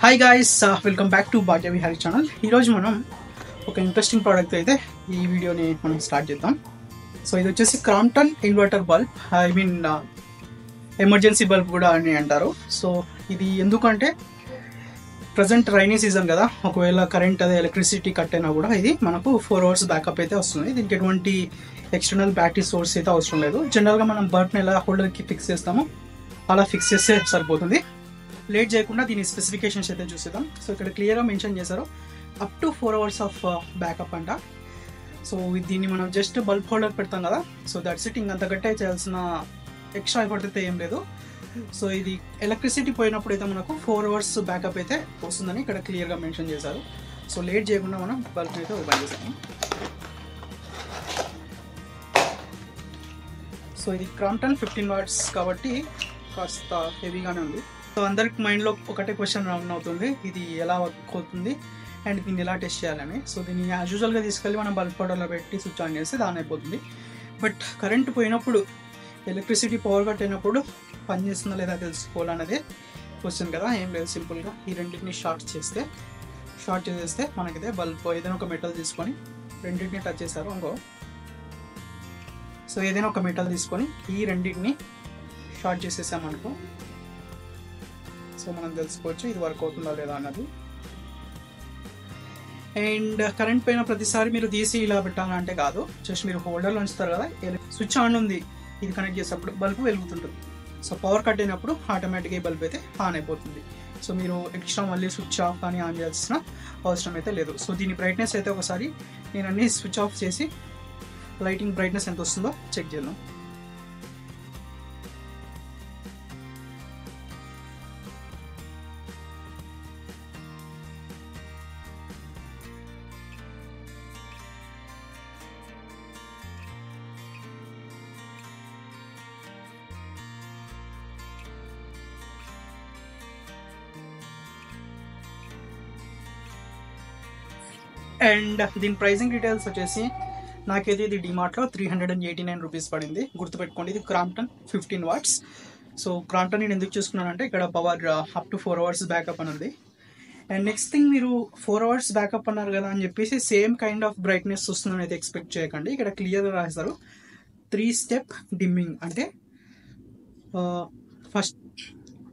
Hi guys, welcome back to Bhagya Vihari channel. ఈరోజు మనం ఒక ఇంట్రెస్టింగ్ ప్రోడక్ట్ అయితే ఈ వీడియోని మనం స్టార్ట్ చేద్దాం. సో ఇది వచ్చేసి Crompton inverter bulb, I mean emergency bulb కూడా అని అంటారు. సో ఇది ఎందుకంటే ప్రజెంట్ రైనీ సీజన్ కదా, ఒకవేళ కరెంట్ అదే ఎలక్ట్రిసిటీ కట్ అయినా కూడా ఇది మనకు 4 hours బ్యాకప్ అయితే వస్తుంది. దీనికి ఎటువంటి ఎక్స్టర్నల్ బ్యాటరీ సోర్స్ అయితే అవసరం లేదు. జనరల్గా మనం బల్బ్ని ఎలా హోల్డర్కి ఫిక్స్ చేస్తామో అలా ఫిక్స్ చేస్తే సరిపోతుంది. లేట్ చేయకుండా దీని స్పెసిఫికేషన్స్ అయితే చూసేద్దాం. సో ఇక్కడ క్లియర్గా మెన్షన్ చేశారు up to 4 hours of backup అంట. సో దీన్ని మనం జస్ట్ బల్బ్ హోల్డర్ పెడతాం కదా, సో దట్స్ ఇట్. ఇంకంతకంటే చేయాల్సిన ఎక్స్ట్రా ఎఫర్ట్ అయితే ఏం లేదు. సో ఇది ఎలక్ట్రిసిటీ పోయినప్పుడు అయితే మనకు 4 hours బ్యాకప్ అయితే వస్తుందని ఇక్కడ క్లియర్గా మెన్షన్ చేశారు. సో లేట్ చేయకుండా మనం బల్బ్ అయితే ఓపెన్ చేసాము. సో ఇది క్రాంప్టన్ 15 watts కాబట్టి కాస్త హెవీగానే ఉంది. సో అందరికి మైండ్లో ఒకటే క్వశ్చన్ రన్ అవుతుంది, ఇది ఎలా వర్క్ అవుతుంది అండ్ దీన్ని ఎలా టెస్ట్ చేయాలని. సో దీన్ని యాజ్ యూజువల్గా తీసుకెళ్ళి మనం బల్బ్ హోల్డర్లో పెట్టి స్విచ్ ఆన్ చేస్తే దాని అయిపోతుంది. బట్ కరెంట్ పోయినప్పుడు, ఎలక్ట్రిసిటీ పవర్ కట్ అయినప్పుడు పని చేస్తుందా లేదా తెలుసుకోవాలన్నదే క్వశ్చన్ కదా. ఏం లేదు, సింపుల్గా ఈ రెండింటిని షార్ట్ చేసేస్తే మనకైతే బల్బ్ ఏదైనా ఒక మెటల్ తీసుకొని రెండింటిని టచ్ చేశారు అనుకో. సో ఏదైనా ఒక మెటల్ తీసుకొని ఈ రెండింటిని షార్ట్ చేసేసామనుకో, సో మనం తెలుసుకోవచ్చు ఇది వర్క్ అవుతుందా లేదా అన్నది. అండ్ కరెంట్ పోయిన ప్రతిసారి మీరు తీసి ఇలా పెట్టాలంటే కాదు, జస్ట్ మీరు హోల్డర్లో ఉంచుతారు కదా, స్విచ్ ఆన్ ఉంది, ఇది కనెక్ట్ చేసేటప్పుడు బల్బ్ వెలుగుతుంటుంది. సో పవర్ కట్ అయినప్పుడు ఆటోమేటిక్గా ఈ బల్బ్ అయితే ఆన్ అయిపోతుంది. సో మీరు ఎక్స్ట్రా మళ్ళీ స్విచ్ ఆఫ్ కానీ ఆన్ చేయాల్సిన అవసరం అయితే లేదు. సో దీని బ్రైట్నెస్ అయితే ఒకసారి నేను అన్ని స్విచ్ ఆఫ్ చేసి లైటింగ్ బ్రైట్నెస్ ఎంత వస్తుందో చెక్ చేద్దాం. అండ్ దీని ప్రైజింగ్ డీటెయిల్స్ వచ్చేసి నాకైతే ఇది డిమార్ట్లో 389 rupees పడింది. గుర్తుపెట్టుకోండి, ఇది క్రాంప్టన్ 15 watts. సో క్రాంప్టన్ నేను ఎందుకు చూసుకున్నానంటే ఇక్కడ power up to 4 hours backup అని ఉంది. అండ్ నెక్స్ట్ థింగ్, మీరు 4 hours బ్యాకప్ అన్నారు కదా అని చెప్పేసి సేమ్ కైండ్ ఆఫ్ బ్రైట్నెస్ వస్తుందని అయితే ఎక్స్పెక్ట్ చేయకండి. ఇక్కడ క్లియర్గా రాస్తారు 3-step డిమ్మింగ్, అంటే ఫస్ట్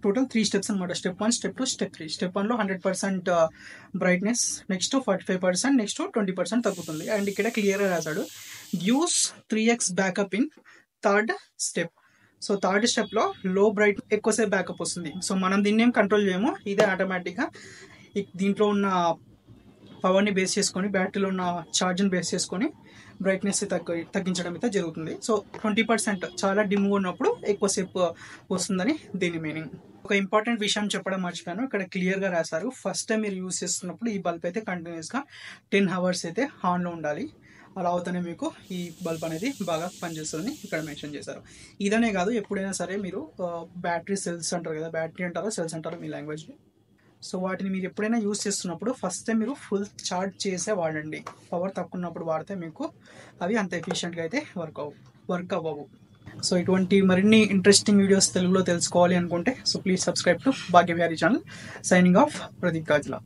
టోటల్ 3 steps అనమాట. Step 1, step 2, step 3. స్టెప్ 1లో 100% బ్రైట్నెస్, నెక్స్ట్ 45%, నెక్స్ట్ 20% తగ్గుతుంది. అండ్ ఇక్కడ క్లియర్గా రాశాడు gives 3x backup in third step. So third స్టెప్లో లో బ్రైట్ ఎక్కువసేపు బ్యాకప్ వస్తుంది. సో మనం దీన్ని ఏం కంట్రోల్ చేయము, ఇదే ఆటోమేటిక్గా దీంట్లో ఉన్న పవర్ని బేస్ చేసుకొని, బ్యాటరీలో ఉన్న ఛార్జ్ని బేస్ చేసుకొని బ్రైట్నెస్ తగ్గించడం అయితే జరుగుతుంది. సో 20% చాలా డిమ్గా ఉన్నప్పుడు ఎక్కువసేపు వస్తుందని దీని మీనింగ్. ఒక ఇంపార్టెంట్ విషయం చెప్పడం మర్చిపోయాను, ఇక్కడ క్లియర్గా రాశారు ఫస్ట్ టైం మీరు యూజ్ చేస్తున్నప్పుడు ఈ బల్బ్ అయితే కంటిన్యూస్గా 10 hours అయితే ఆన్లో ఉండాలి. అలా అవుతానే మీకు ఈ బల్బ్ అనేది బాగా పనిచేస్తుందని ఇక్కడ మెన్షన్ చేశారు. ఇదనే కాదు, ఎప్పుడైనా సరే మీరు బ్యాటరీ సెల్స్ అంటారు కదా, బ్యాటరీ అంటారో సెల్స్ అంటారో మీ లాంగ్వేజ్లో. సో వాటిని మీరు ఎప్పుడైనా యూజ్ చేస్తున్నప్పుడు ఫస్ట్ టైం మీరు ఫుల్ ఛార్జ్ చేసే వాడండి. పవర్ తక్కువ ఉన్నప్పుడు వాడితే మీకు అవి అంత ఎఫిషియెంట్గా అయితే వర్క్ అవ్వవు. సో ఇటువంటి మరిన్ని ఇంట్రెస్టింగ్ వీడియోస్ తెలుగులో తెలుసుకోవాలి అనుకుంటే so please subscribe to Bhagya Vihari channel. Signing off, Pradeep గాజ్లా.